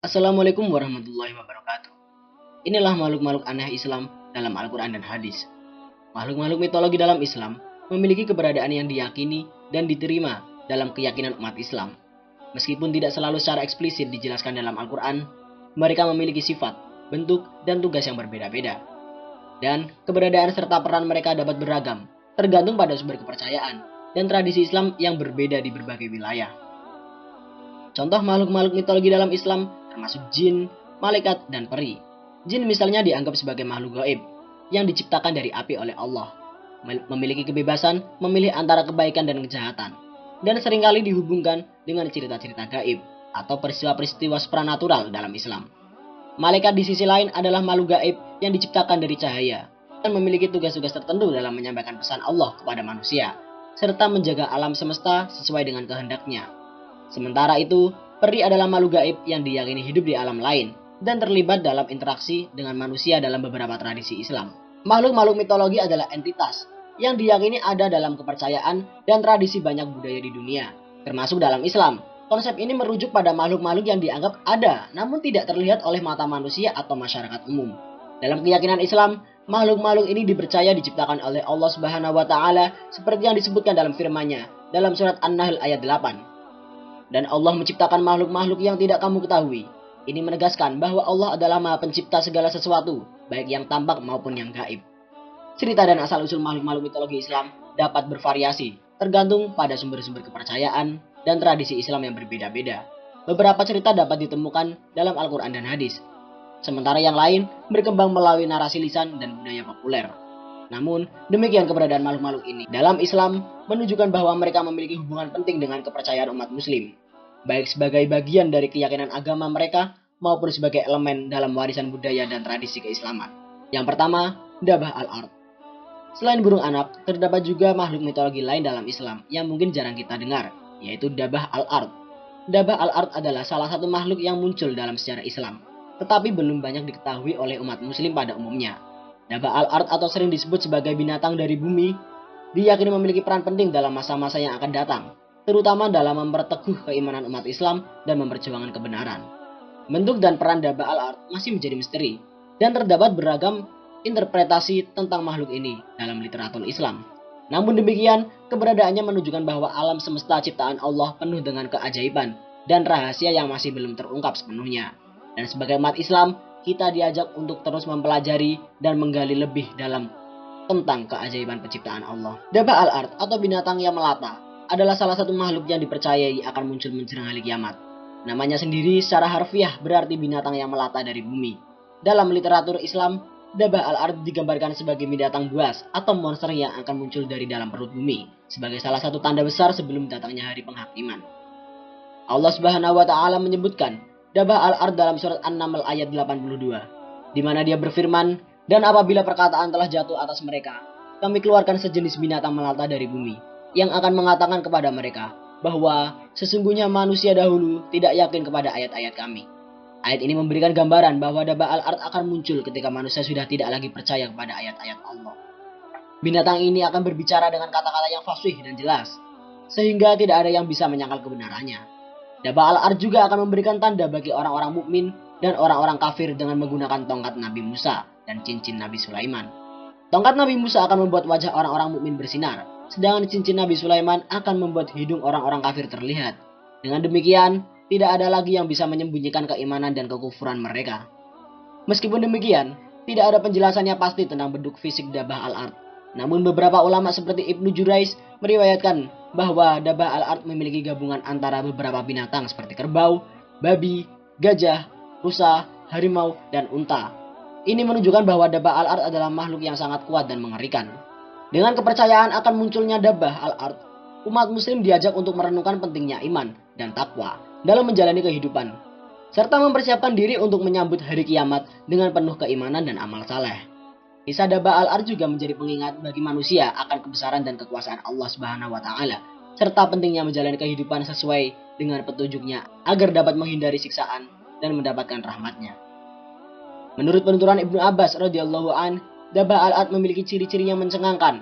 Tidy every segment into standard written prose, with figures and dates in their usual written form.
Assalamualaikum warahmatullahi wabarakatuh. Inilah makhluk-makhluk aneh Islam dalam Al-Quran dan hadis. Makhluk-makhluk mitologi dalam Islam memiliki keberadaan yang diyakini dan diterima dalam keyakinan umat Islam. Meskipun tidak selalu secara eksplisit dijelaskan dalam Al-Quran, mereka memiliki sifat, bentuk, dan tugas yang berbeda-beda. Dan keberadaan serta peran mereka dapat beragam, tergantung pada sumber kepercayaan dan tradisi Islam yang berbeda di berbagai wilayah. Contoh makhluk-makhluk mitologi dalam Islam termasuk jin, malaikat, dan peri. Jin misalnya dianggap sebagai makhluk gaib yang diciptakan dari api oleh Allah, memiliki kebebasan memilih antara kebaikan dan kejahatan, dan seringkali dihubungkan dengan cerita-cerita gaib atau peristiwa-peristiwa supranatural dalam Islam. Malaikat di sisi lain adalah makhluk gaib yang diciptakan dari cahaya dan memiliki tugas-tugas tertentu dalam menyampaikan pesan Allah kepada manusia, serta menjaga alam semesta sesuai dengan kehendaknya. Sementara itu, peri adalah makhluk gaib yang diyakini hidup di alam lain dan terlibat dalam interaksi dengan manusia dalam beberapa tradisi Islam. Makhluk-makhluk mitologi adalah entitas yang diyakini ada dalam kepercayaan dan tradisi banyak budaya di dunia, termasuk dalam Islam. Konsep ini merujuk pada makhluk-makhluk yang dianggap ada namun tidak terlihat oleh mata manusia atau masyarakat umum. Dalam keyakinan Islam, makhluk-makhluk ini dipercaya diciptakan oleh Allah Subhanahu wa taala seperti yang disebutkan dalam firman-Nya dalam surat An-Nahl ayat 8. Dan Allah menciptakan makhluk-makhluk yang tidak kamu ketahui. Ini menegaskan bahwa Allah adalah Maha Pencipta segala sesuatu, baik yang tampak maupun yang gaib. Cerita dan asal-usul makhluk-makhluk mitologi Islam dapat bervariasi, tergantung pada sumber-sumber kepercayaan dan tradisi Islam yang berbeda-beda. Beberapa cerita dapat ditemukan dalam Al-Quran dan hadis, sementara yang lain berkembang melalui narasi lisan dan budaya populer. Namun, demikian keberadaan makhluk-makhluk ini dalam Islam menunjukkan bahwa mereka memiliki hubungan penting dengan kepercayaan umat muslim, baik sebagai bagian dari keyakinan agama mereka maupun sebagai elemen dalam warisan budaya dan tradisi keislaman. Yang pertama, Dabah al-Ard. Selain burung anak, terdapat juga makhluk mitologi lain dalam Islam yang mungkin jarang kita dengar, yaitu Dabah al-Ard. Dabah al-Ard adalah salah satu makhluk yang muncul dalam sejarah Islam, tetapi belum banyak diketahui oleh umat muslim pada umumnya. Dabah al-Ard atau sering disebut sebagai binatang dari bumi, diyakini memiliki peran penting dalam masa-masa yang akan datang, terutama dalam memperteguh keimanan umat Islam dan memperjuangkan kebenaran. Bentuk dan peran Dabah al-Ard masih menjadi misteri, dan terdapat beragam interpretasi tentang makhluk ini dalam literatur Islam. Namun demikian, keberadaannya menunjukkan bahwa alam semesta ciptaan Allah penuh dengan keajaiban dan rahasia yang masih belum terungkap sepenuhnya. Dan sebagai umat Islam, kita diajak untuk terus mempelajari dan menggali lebih dalam tentang keajaiban penciptaan Allah. Dabah al-Ard atau binatang yang melata adalah salah satu makhluk yang dipercayai akan muncul menjelang hari kiamat. Namanya sendiri secara harfiah berarti binatang yang melata dari bumi. Dalam literatur Islam, Dabah al-Ard digambarkan sebagai binatang buas atau monster yang akan muncul dari dalam perut bumi sebagai salah satu tanda besar sebelum datangnya hari penghakiman. Allah Subhanahu wa taala menyebutkan Dabah al-Ard dalam surat An-Naml ayat 82, di mana dia berfirman, "Dan apabila perkataan telah jatuh atas mereka, kami keluarkan sejenis binatang melata dari bumi, yang akan mengatakan kepada mereka, bahwa sesungguhnya manusia dahulu tidak yakin kepada ayat-ayat kami." Ayat ini memberikan gambaran bahwa Dabah al-Ard akan muncul ketika manusia sudah tidak lagi percaya kepada ayat-ayat Allah. Binatang ini akan berbicara dengan kata-kata yang fasih dan jelas, sehingga tidak ada yang bisa menyangkal kebenarannya. Dabah al-Ard juga akan memberikan tanda bagi orang-orang mukmin dan orang-orang kafir dengan menggunakan tongkat Nabi Musa dan cincin Nabi Sulaiman. Tongkat Nabi Musa akan membuat wajah orang-orang mukmin bersinar, sedangkan cincin Nabi Sulaiman akan membuat hidung orang-orang kafir terlihat. Dengan demikian, tidak ada lagi yang bisa menyembunyikan keimanan dan kekufuran mereka. Meskipun demikian, tidak ada penjelasan yang pasti tentang bentuk fisik Dabah al-Ard. Namun beberapa ulama seperti Ibnu Jurais meriwayatkan bahwa Dabah al-Ard memiliki gabungan antara beberapa binatang seperti kerbau, babi, gajah, rusa, harimau, dan unta. Ini menunjukkan bahwa Dabah al-Ard adalah makhluk yang sangat kuat dan mengerikan. Dengan kepercayaan akan munculnya Dabah al-Ard, umat muslim diajak untuk merenungkan pentingnya iman dan takwa dalam menjalani kehidupan, serta mempersiapkan diri untuk menyambut hari kiamat dengan penuh keimanan dan amal saleh. Kisah Dabah al-Ard juga menjadi pengingat bagi manusia akan kebesaran dan kekuasaan Allah Subhanahu wa taala, serta pentingnya menjalani kehidupan sesuai dengan petunjuknya agar dapat menghindari siksaan dan mendapatkan rahmatnya. Menurut penuturan Ibnu Abbas radhiyallahu an, Dabah al-Ard memiliki ciri-ciri yang mencengangkan.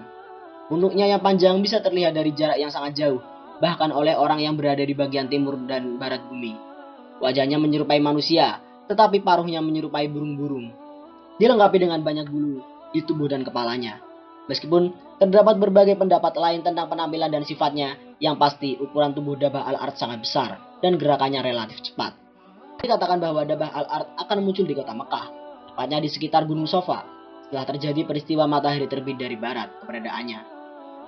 Punuknya yang panjang bisa terlihat dari jarak yang sangat jauh, bahkan oleh orang yang berada di bagian timur dan barat bumi. Wajahnya menyerupai manusia, tetapi paruhnya menyerupai burung-burung. Dilengkapi dengan banyak bulu di tubuh dan kepalanya. Meskipun terdapat berbagai pendapat lain tentang penampilan dan sifatnya, yang pasti ukuran tubuh Dabah Al-Ard sangat besar dan gerakannya relatif cepat. Dikatakan bahwa Dabah Al-Ard akan muncul di kota Mekah, tepatnya di sekitar Gunung Sofa, setelah terjadi peristiwa matahari terbit dari barat keberadaannya.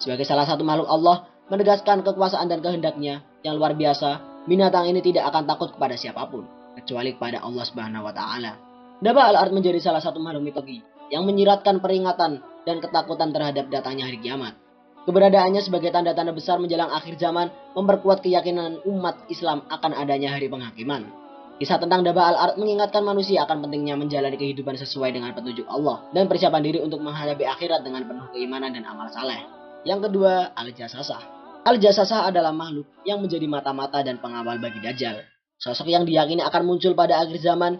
Sebagai salah satu makhluk Allah, menegaskan kekuasaan dan kehendaknya yang luar biasa, binatang ini tidak akan takut kepada siapapun, kecuali kepada Allah Subhanahu wa Ta'ala. Dabah Al-Ard menjadi salah satu makhluk mitologi yang menyiratkan peringatan dan ketakutan terhadap datangnya hari kiamat. Keberadaannya sebagai tanda-tanda besar menjelang akhir zaman memperkuat keyakinan umat Islam akan adanya hari penghakiman. Kisah tentang Dabah Al-Ard mengingatkan manusia akan pentingnya menjalani kehidupan sesuai dengan petunjuk Allah dan persiapan diri untuk menghadapi akhirat dengan penuh keimanan dan amal saleh. Yang kedua, Al-Jasasah. Al-Jasasah adalah makhluk yang menjadi mata-mata dan pengawal bagi Dajjal. Sosok yang diyakini akan muncul pada akhir zaman.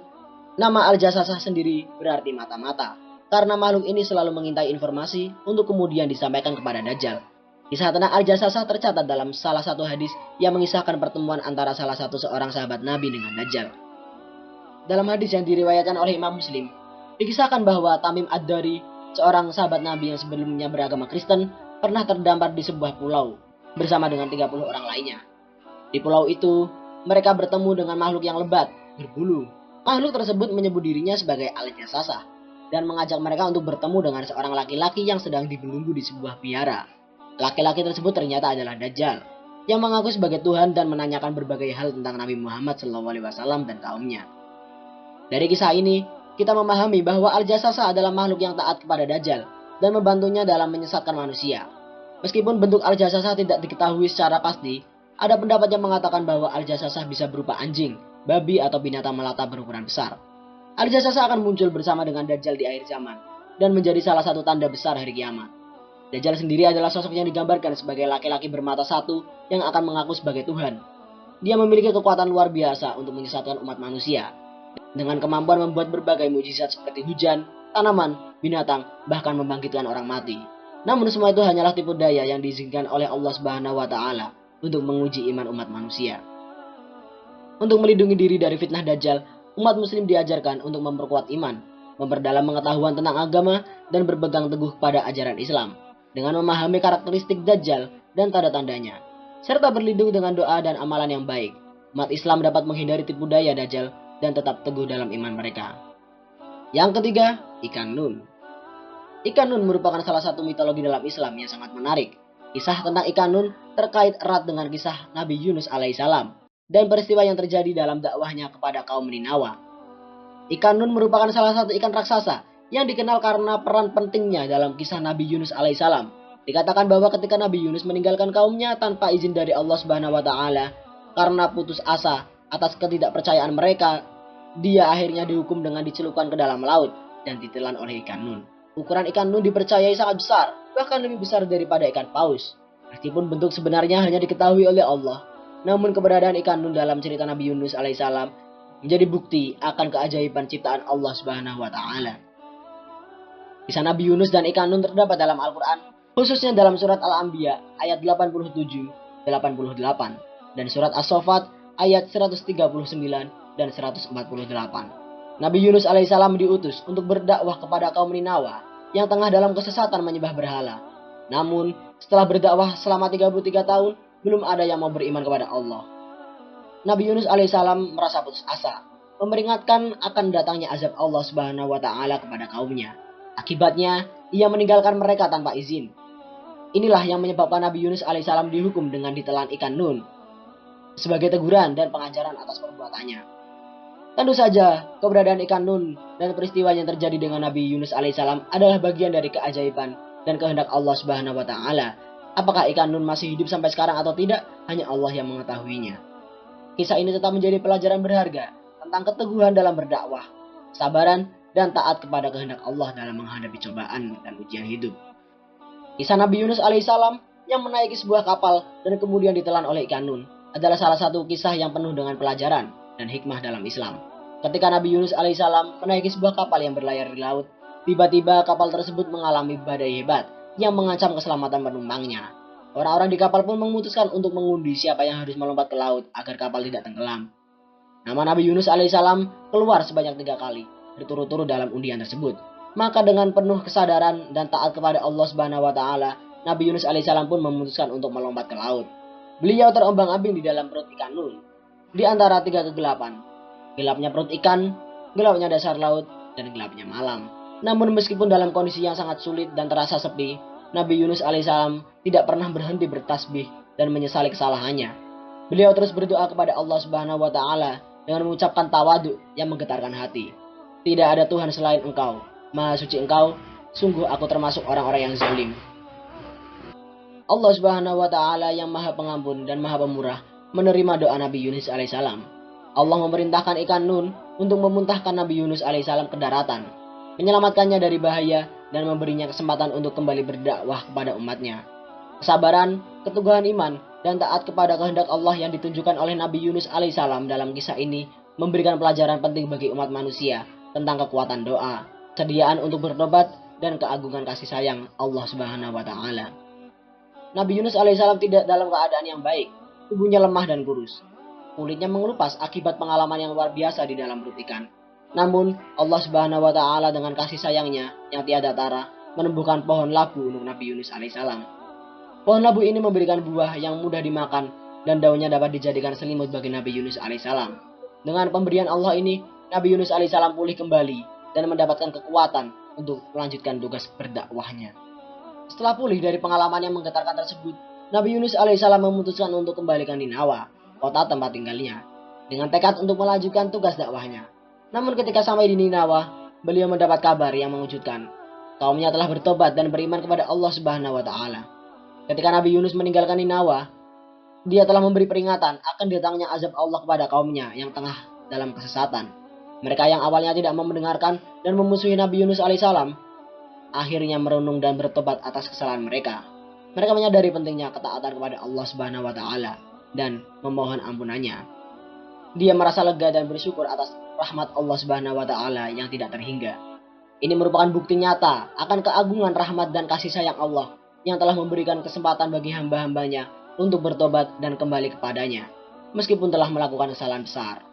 Nama Al-Jasasah sendiri berarti mata-mata, karena makhluk ini selalu mengintai informasi untuk kemudian disampaikan kepada Dajjal. Kisah tentang Al-Jasasah tercatat dalam salah satu hadis yang mengisahkan pertemuan antara salah satu seorang sahabat Nabi dengan Dajjal. Dalam hadis yang diriwayatkan oleh Imam Muslim, dikisahkan bahwa Tamim Ad-Dari, seorang sahabat Nabi yang sebelumnya beragama Kristen, pernah terdampar di sebuah pulau bersama dengan 30 orang lainnya. Di pulau itu, mereka bertemu dengan makhluk yang lebat, berbulu. Makhluk tersebut menyebut dirinya sebagai Al-Jasasah dan mengajak mereka untuk bertemu dengan seorang laki-laki yang sedang dibelenggu di sebuah biara. Laki-laki tersebut ternyata adalah Dajjal, yang mengaku sebagai Tuhan dan menanyakan berbagai hal tentang Nabi Muhammad SAW dan kaumnya. Dari kisah ini, kita memahami bahwa Al-Jasasah adalah makhluk yang taat kepada Dajjal dan membantunya dalam menyesatkan manusia. Meskipun bentuk Al-Jasasah tidak diketahui secara pasti, ada pendapat yang mengatakan bahwa Al-Jasasah bisa berupa anjing, babi, atau binatang melata berukuran besar. Al-Jasasah akan muncul bersama dengan Dajjal di akhir zaman dan menjadi salah satu tanda besar hari kiamat. Dajjal sendiri adalah sosok yang digambarkan sebagai laki-laki bermata satu yang akan mengaku sebagai Tuhan. Dia memiliki kekuatan luar biasa untuk menyesatkan umat manusia, dengan kemampuan membuat berbagai mukjizat seperti hujan, tanaman, binatang, bahkan membangkitkan orang mati. Namun semua itu hanyalah tipu daya yang diizinkan oleh Allah Subhanahu wa Ta'ala untuk menguji iman umat manusia. Untuk melindungi diri dari fitnah Dajjal, umat muslim diajarkan untuk memperkuat iman, memperdalam pengetahuan tentang agama, dan berpegang teguh pada ajaran Islam dengan memahami karakteristik Dajjal dan tanda-tandanya, serta berlindung dengan doa dan amalan yang baik. Umat Islam dapat menghindari tipu daya Dajjal dan tetap teguh dalam iman mereka. Yang ketiga, ikan nun. Ikan nun merupakan salah satu mitologi dalam Islam yang sangat menarik. Kisah tentang ikan nun terkait erat dengan kisah Nabi Yunus alaihissalam dan peristiwa yang terjadi dalam dakwahnya kepada kaum Ninawa. Ikan nun merupakan salah satu ikan raksasa yang dikenal karena peran pentingnya dalam kisah Nabi Yunus alaihissalam. Dikatakan bahwa ketika Nabi Yunus meninggalkan kaumnya tanpa izin dari Allah Subhanahu wa Ta'ala karena putus asa atas ketidakpercayaan mereka, dia akhirnya dihukum dengan dicelupkan ke dalam laut dan ditelan oleh ikan nun. Ukuran ikan nun dipercayai sangat besar, bahkan lebih besar daripada ikan paus. Meskipun bentuk sebenarnya hanya diketahui oleh Allah, namun keberadaan ikan nun dalam cerita Nabi Yunus alaihissalam menjadi bukti akan keajaiban ciptaan Allah Subhanahu wa Ta'ala. Kisah Nabi Yunus dan ikan nun terdapat dalam Al-Quran, khususnya dalam surat Al-Anbiya ayat 87-88 dan surat As-Saffat ayat 139 dan 148. Nabi Yunus alaihissalam diutus untuk berdakwah kepada kaum Ninawa yang tengah dalam kesesatan menyembah berhala. Namun, setelah berdakwah selama 33 tahun, belum ada yang mau beriman kepada Allah. Nabi Yunus alaihissalam merasa putus asa, memperingatkan akan datangnya azab Allah Subhanahu wa Ta'ala kepada kaumnya. Akibatnya, ia meninggalkan mereka tanpa izin. Inilah yang menyebabkan Nabi Yunus alaihissalam dihukum dengan ditelan ikan nun sebagai teguran dan pengajaran atas perbuatannya. Tentu saja, keberadaan ikan nun dan peristiwa yang terjadi dengan Nabi Yunus alaihissalam adalah bagian dari keajaiban dan kehendak Allah Subhanahu wa Ta'ala. Apakah ikan nun masih hidup sampai sekarang atau tidak, hanya Allah yang mengetahuinya. Kisah ini tetap menjadi pelajaran berharga tentang keteguhan dalam berdakwah, kesabaran, dan taat kepada kehendak Allah dalam menghadapi cobaan dan ujian hidup. Kisah Nabi Yunus alaihissalam yang menaiki sebuah kapal dan kemudian ditelan oleh ikan nun adalah salah satu kisah yang penuh dengan pelajaran dan hikmah dalam Islam. Ketika Nabi Yunus alaihissalam menaiki sebuah kapal yang berlayar di laut, tiba-tiba kapal tersebut mengalami badai hebat yang mengancam keselamatan penumpangnya. Orang-orang di kapal pun memutuskan untuk mengundi siapa yang harus melompat ke laut agar kapal tidak tenggelam. Nama Nabi Yunus alaihissalam keluar sebanyak 3 kali berturut-turut dalam undian tersebut. Maka dengan penuh kesadaran dan taat kepada Allah Subhanahu wa taala, Nabi Yunus alaihissalam pun memutuskan untuk melompat ke laut. Beliau terombang-ambing di dalam perut ikan Nun, di antara 3 kegelapan. Gelapnya perut ikan, gelapnya dasar laut, dan gelapnya malam. Namun meskipun dalam kondisi yang sangat sulit dan terasa sepi, Nabi Yunus alaihissalam tidak pernah berhenti bertasbih dan menyesali kesalahannya. Beliau terus berdoa kepada Allah Subhanahu wa taala dengan mengucapkan tawadu yang menggetarkan hati. Tidak ada Tuhan selain Engkau, Maha suci Engkau, sungguh aku termasuk orang-orang yang zalim. Allah Subhanahu wa taala yang Maha Pengampun dan Maha Pemurah menerima doa Nabi Yunus alaihissalam. Allah memerintahkan ikan Nun untuk memuntahkan Nabi Yunus alaihissalam ke daratan, menyelamatkannya dari bahaya dan memberinya kesempatan untuk kembali berdakwah kepada umatnya. Kesabaran, keteguhan iman, dan taat kepada kehendak Allah yang ditunjukkan oleh Nabi Yunus alaihissalam dalam kisah ini memberikan pelajaran penting bagi umat manusia tentang kekuatan doa, kesediaan untuk bertobat, dan keagungan kasih sayang Allah Subhanahu wa taala. Nabi Yunus alaihissalam tidak dalam keadaan yang baik, tubuhnya lemah dan kurus. Kulitnya mengelupas akibat pengalaman yang luar biasa di dalam perut ikan. Namun Allah Subhanahu wa taala dengan kasih sayangnya yang tiada tara menumbuhkan pohon labu untuk Nabi Yunus alaihissalam. Pohon labu ini memberikan buah yang mudah dimakan dan daunnya dapat dijadikan selimut bagi Nabi Yunus alaihissalam. Dengan pemberian Allah ini, Nabi Yunus alaihissalam pulih kembali dan mendapatkan kekuatan untuk melanjutkan tugas berdakwahnya. Setelah pulih dari pengalaman yang menggetarkan tersebut, Nabi Yunus alaihissalam memutuskan untuk kembali ke Ninawa, kota tempat tinggalnya, dengan tekad untuk melanjutkan tugas dakwahnya. Namun ketika sampai di Ninawa, beliau mendapat kabar yang mengejutkan. Kaumnya telah bertobat dan beriman kepada Allah Subhanahu wa taala. Ketika Nabi Yunus meninggalkan Ninawa, dia telah memberi peringatan akan datangnya azab Allah kepada kaumnya yang tengah dalam kesesatan. Mereka yang awalnya tidak mau mendengarkan dan memusuhi Nabi Yunus alaihissalam, akhirnya merenung dan bertobat atas kesalahan mereka. Mereka menyadari pentingnya ketaatan kepada Allah Subhanahu wa taala dan memohon ampunannya. Dia merasa lega dan bersyukur atas rahmat Allah Subhanahu wa taala yang tidak terhingga. Ini merupakan bukti nyata akan keagungan rahmat dan kasih sayang Allah yang telah memberikan kesempatan bagi hamba-hambanya untuk bertobat dan kembali kepadanya, meskipun telah melakukan kesalahan besar.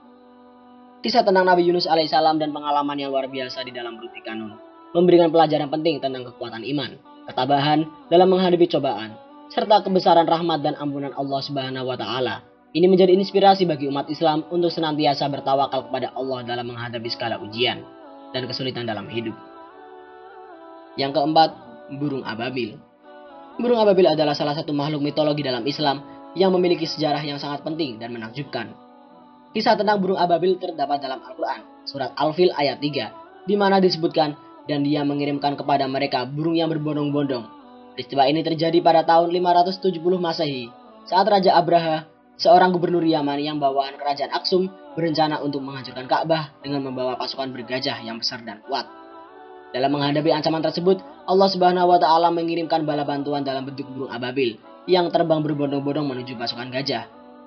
Kisah tentang Nabi Yunus alaihissalam dan pengalaman yang luar biasa di dalam perut ikan Nun memberikan pelajaran penting tentang kekuatan iman, ketabahan dalam menghadapi cobaan, serta kebesaran rahmat dan ampunan Allah Subhanahu wa taala. Ini menjadi inspirasi bagi umat Islam untuk senantiasa bertawakal kepada Allah dalam menghadapi segala ujian dan kesulitan dalam hidup. Yang keempat, burung ababil. Burung ababil adalah salah satu makhluk mitologi dalam Islam yang memiliki sejarah yang sangat penting dan menakjubkan. Kisah tentang burung ababil terdapat dalam Al-Quran, surat Al-Fil ayat 3, di mana disebutkan, dan dia mengirimkan kepada mereka burung yang berbondong-bondong. Peristiwa ini terjadi pada tahun 570 Masehi, saat Raja Abraha, seorang gubernur Yaman yang bawahan kerajaan Aksum, berencana untuk menghancurkan Ka'bah dengan membawa pasukan bergajah yang besar dan kuat. Dalam menghadapi ancaman tersebut, Allah Subhanahu wa taala mengirimkan bala bantuan dalam bentuk burung ababil yang terbang berbondong-bondong menuju pasukan gajah.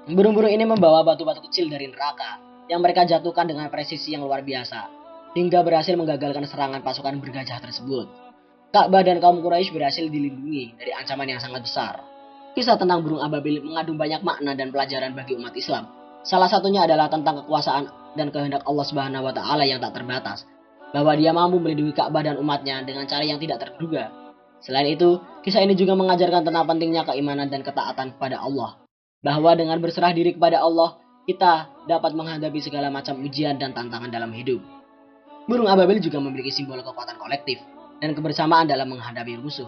Burung-burung ini membawa batu-batu kecil dari neraka yang mereka jatuhkan dengan presisi yang luar biasa, hingga berhasil menggagalkan serangan pasukan bergajah tersebut. Ka'bah dan kaum Quraisy berhasil dilindungi dari ancaman yang sangat besar. Kisah tentang burung ababil mengandung banyak makna dan pelajaran bagi umat Islam. Salah satunya adalah tentang kekuasaan dan kehendak Allah Subhanahu wa taala yang tak terbatas, bahwa dia mampu melindungi Ka'bah dan umatnya dengan cara yang tidak terduga. Selain itu, kisah ini juga mengajarkan tentang pentingnya keimanan dan ketaatan kepada Allah, bahwa dengan berserah diri kepada Allah, kita dapat menghadapi segala macam ujian dan tantangan dalam hidup. Burung ababil juga memiliki simbol kekuatan kolektif dan kebersamaan dalam menghadapi musuh.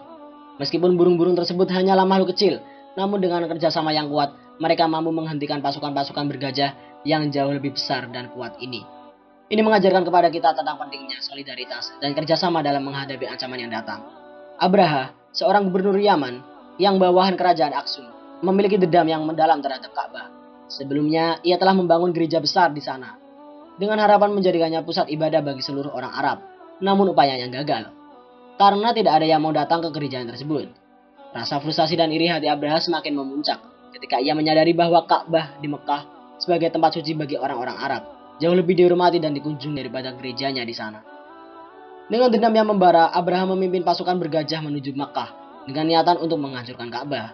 Meskipun burung-burung tersebut hanyalah makhluk kecil, namun dengan kerjasama yang kuat, mereka mampu menghentikan pasukan-pasukan bergajah yang jauh lebih besar dan kuat ini. Ini mengajarkan kepada kita tentang pentingnya solidaritas dan kerjasama dalam menghadapi ancaman yang datang. Abraha, seorang gubernur Yaman yang bawahan kerajaan Aksum, memiliki dendam yang mendalam terhadap Ka'bah. Sebelumnya, ia telah membangun gereja besar di sana, dengan harapan menjadikannya pusat ibadah bagi seluruh orang Arab. Namun upayanya gagal, karena tidak ada yang mau datang ke gereja tersebut. Rasa frustasi dan iri hati Abraha semakin memuncak ketika ia menyadari bahwa Ka'bah di Mekah sebagai tempat suci bagi orang-orang Arab jauh lebih dihormati dan dikunjungi daripada gerejanya di sana. Dengan dendam yang membara, Abraha memimpin pasukan bergajah menuju Mekah dengan niatan untuk menghancurkan Ka'bah.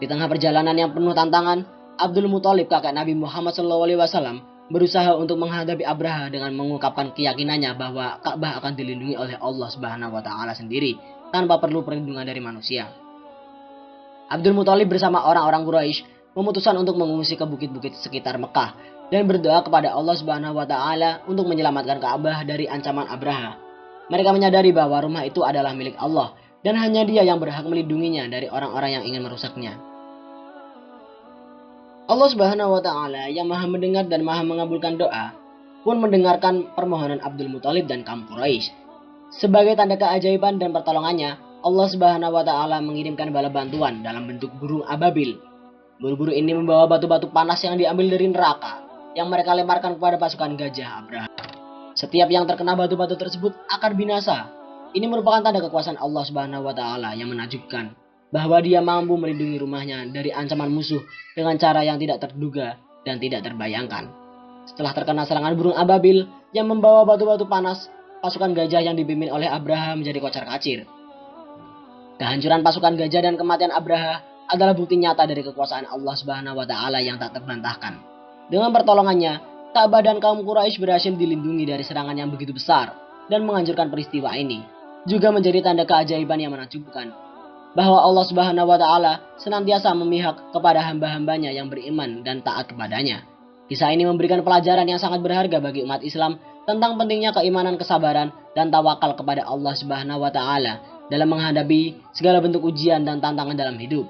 Di tengah perjalanan yang penuh tantangan, Abdul Muthalib, kakek Nabi Muhammad SAW, berusaha untuk menghadapi Abraha dengan mengungkapkan keyakinannya bahwa Ka'bah akan dilindungi oleh Allah Subhanahu wa taala sendiri tanpa perlu perlindungan dari manusia. Abdul Muthalib bersama orang-orang Quraisy memutuskan untuk mengungsi ke bukit-bukit sekitar Mekah dan berdoa kepada Allah Subhanahu wa taala untuk menyelamatkan Ka'bah dari ancaman Abraha. Mereka menyadari bahwa rumah itu adalah milik Allah dan hanya Dia yang berhak melindunginya dari orang-orang yang ingin merusaknya. Allah Subhanahu wa taala yang Maha mendengar dan Maha mengabulkan doa pun mendengarkan permohonan Abdul Muthalib dan kaum Quraisy. Sebagai tanda keajaiban dan pertolongannya, Allah Subhanahu wa taala mengirimkan bala bantuan dalam bentuk burung ababil. Buru-buru ini membawa batu-batu panas yang diambil dari neraka yang mereka lemparkan kepada pasukan Gajah Abraha. Setiap yang terkena batu-batu tersebut akan binasa. Ini merupakan tanda kekuasaan Allah Subhanahu wa taala yang menakjubkan, bahwa Dia mampu melindungi rumahnya dari ancaman musuh dengan cara yang tidak terduga dan tidak terbayangkan. Setelah terkena serangan burung ababil yang membawa batu-batu panas, pasukan gajah yang dipimpin oleh Abraha menjadi kocar-kacir. Kehancuran pasukan gajah dan kematian Abraha adalah bukti nyata dari kekuasaan Allah Subhanahu wa taala yang tak terbantahkan. Dengan pertolongannya, Ka'bah dan kaum Quraisy berhasil dilindungi dari serangan yang begitu besar, dan menghancurkan peristiwa ini juga menjadi tanda keajaiban yang menakjubkan, bahwa Allah Subhanahu wa taala senantiasa memihak kepada hamba-hambanya yang beriman dan taat kepadanya. Kisah ini memberikan pelajaran yang sangat berharga bagi umat Islam tentang pentingnya keimanan, kesabaran, dan tawakal kepada Allah Subhanahu wa taala dalam menghadapi segala bentuk ujian dan tantangan dalam hidup.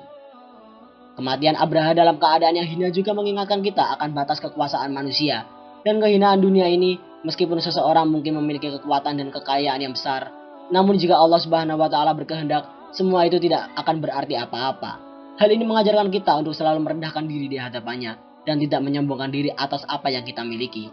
Kematian Abraha dalam keadaan yang hina juga mengingatkan kita akan batas kekuasaan manusia dan kehinaan dunia ini. Meskipun seseorang mungkin memiliki kekuatan dan kekayaan yang besar, namun jika Allah Subhanahu wa taala berkehendak, semua itu tidak akan berarti apa-apa. Hal ini mengajarkan kita untuk selalu merendahkan diri di hadapannya dan tidak menyombongkan diri atas apa yang kita miliki.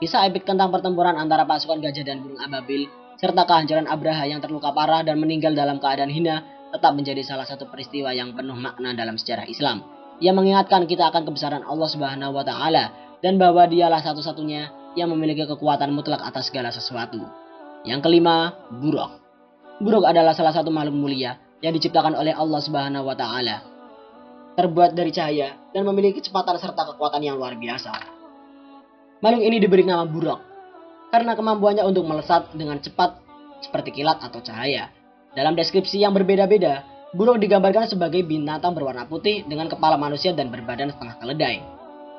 Kisah epik tentang pertempuran antara pasukan gajah dan burung ababil serta kehancuran Abraha yang terluka parah dan meninggal dalam keadaan hina tetap menjadi salah satu peristiwa yang penuh makna dalam sejarah Islam, yang mengingatkan kita akan kebesaran Allah Subhanahu wa taala dan bahwa Dialah satu-satunya yang memiliki kekuatan mutlak atas segala sesuatu. Yang kelima, buruk. Buruk adalah salah satu makhluk mulia yang diciptakan oleh Allah Subhanahu wa taala. Terbuat dari cahaya dan memiliki kecepatan serta kekuatan yang luar biasa. Makhluk ini diberi nama buruk karena kemampuannya untuk melesat dengan cepat seperti kilat atau cahaya. Dalam deskripsi yang berbeda-beda, buruk digambarkan sebagai binatang berwarna putih dengan kepala manusia dan berbadan setengah keledai,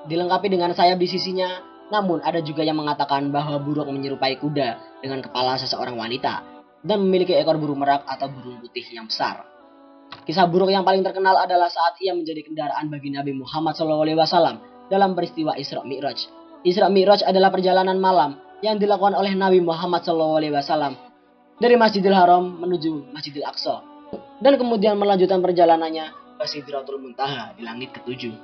dilengkapi dengan sayap di sisinya. Namun ada juga yang mengatakan bahwa buruk menyerupai kuda dengan kepala seseorang wanita dan memiliki ekor burung merak atau burung putih yang besar. Kisah buruk yang paling terkenal adalah saat ia menjadi kendaraan bagi Nabi Muhammad SAW dalam peristiwa Isra Mi'raj. Isra Mi'raj adalah perjalanan malam yang dilakukan oleh Nabi Muhammad SAW dari Masjidil Haram menuju Masjidil Aqsa, dan kemudian melanjutkan perjalanannya ke Sidratul Muntaha di langit ketujuh.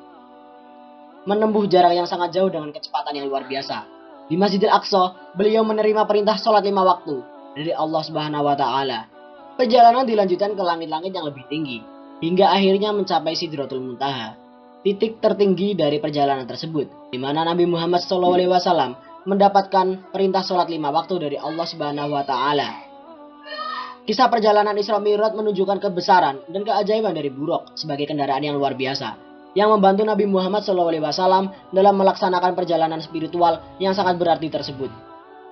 Menempuh jarak yang sangat jauh dengan kecepatan yang luar biasa. Di Masjidil Aqsa, beliau menerima perintah sholat 5 waktu dari Allah Subhanahu wa taala. Perjalanan dilanjutkan ke langit-langit yang lebih tinggi hingga akhirnya mencapai Sidratul Muntaha, titik tertinggi dari perjalanan tersebut, di mana Nabi Muhammad SAW mendapatkan perintah sholat 5 waktu dari Allah Subhanahu wa taala. Kisah perjalanan Isra Mi'raj menunjukkan kebesaran dan keajaiban dari buruk sebagai kendaraan yang luar biasa yang membantu Nabi Muhammad SAW dalam melaksanakan perjalanan spiritual yang sangat berarti tersebut.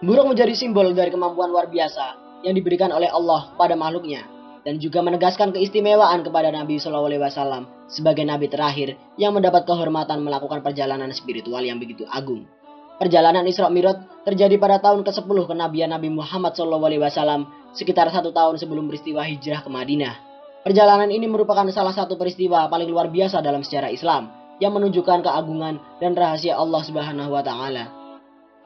Buruk menjadi simbol dari kemampuan luar biasa yang diberikan oleh Allah pada makhluknya, dan juga menegaskan keistimewaan kepada Nabi SAW sebagai Nabi terakhir yang mendapat kehormatan melakukan perjalanan spiritual yang begitu agung. Perjalanan Isra Mi'raj terjadi pada tahun ke-10 kenabian Nabi Muhammad SAW, sekitar 1 tahun sebelum peristiwa hijrah ke Madinah. Perjalanan ini merupakan salah satu peristiwa paling luar biasa dalam sejarah Islam yang menunjukkan keagungan dan rahasia Allah Subhanahu wa taala.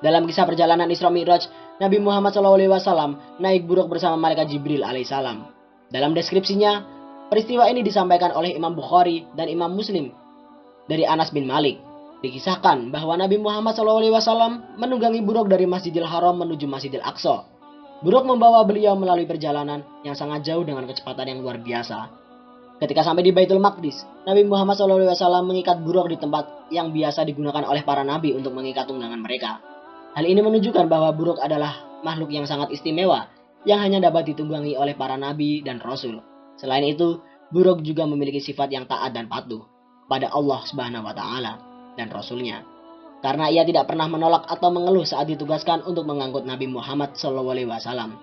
Dalam kisah perjalanan Isra Mi'raj, Nabi Muhammad SAW naik buruk bersama malaikat Jibril alaihissalam. Dalam deskripsinya, peristiwa ini disampaikan oleh Imam Bukhari dan Imam Muslim dari Anas bin Malik. Dikisahkan bahwa Nabi Muhammad SAW menunggangi buruk dari Masjidil Haram menuju Masjidil Aqsa. Buruk membawa beliau melalui perjalanan yang sangat jauh dengan kecepatan yang luar biasa. Ketika sampai di Baitul Maqdis, Nabi Muhammad SAW mengikat buruk di tempat yang biasa digunakan oleh para nabi untuk mengikat tunggangan mereka. Hal ini menunjukkan bahwa buruk adalah makhluk yang sangat istimewa yang hanya dapat ditunggangi oleh para nabi dan rasul. Selain itu, buruk juga memiliki sifat yang taat dan patuh kepada Allah Subhanahu wa taala dan rasulnya. karena ia tidak pernah menolak atau mengeluh saat ditugaskan untuk mengangkut Nabi Muhammad SAW.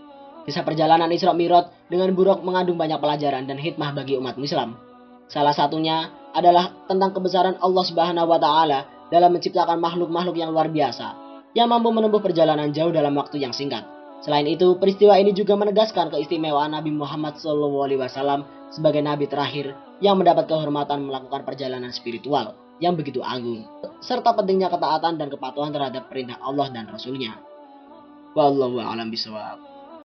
Kisah perjalanan Isra Mi'raj dengan buruk mengandung banyak pelajaran dan hikmah bagi umat Islam. Salah satunya adalah tentang kebesaran Allah Subhanahu wa taala dalam menciptakan makhluk-makhluk yang luar biasa yang mampu menempuh perjalanan jauh dalam waktu yang singkat. Selain itu, peristiwa ini juga menegaskan keistimewaan Nabi Muhammad SAW sebagai nabi terakhir yang mendapat kehormatan melakukan perjalanan spiritual yang begitu agung, serta pentingnya ketaatan dan kepatuhan terhadap perintah Allah dan Rasul-Nya. Wallahu a'lam bishawab.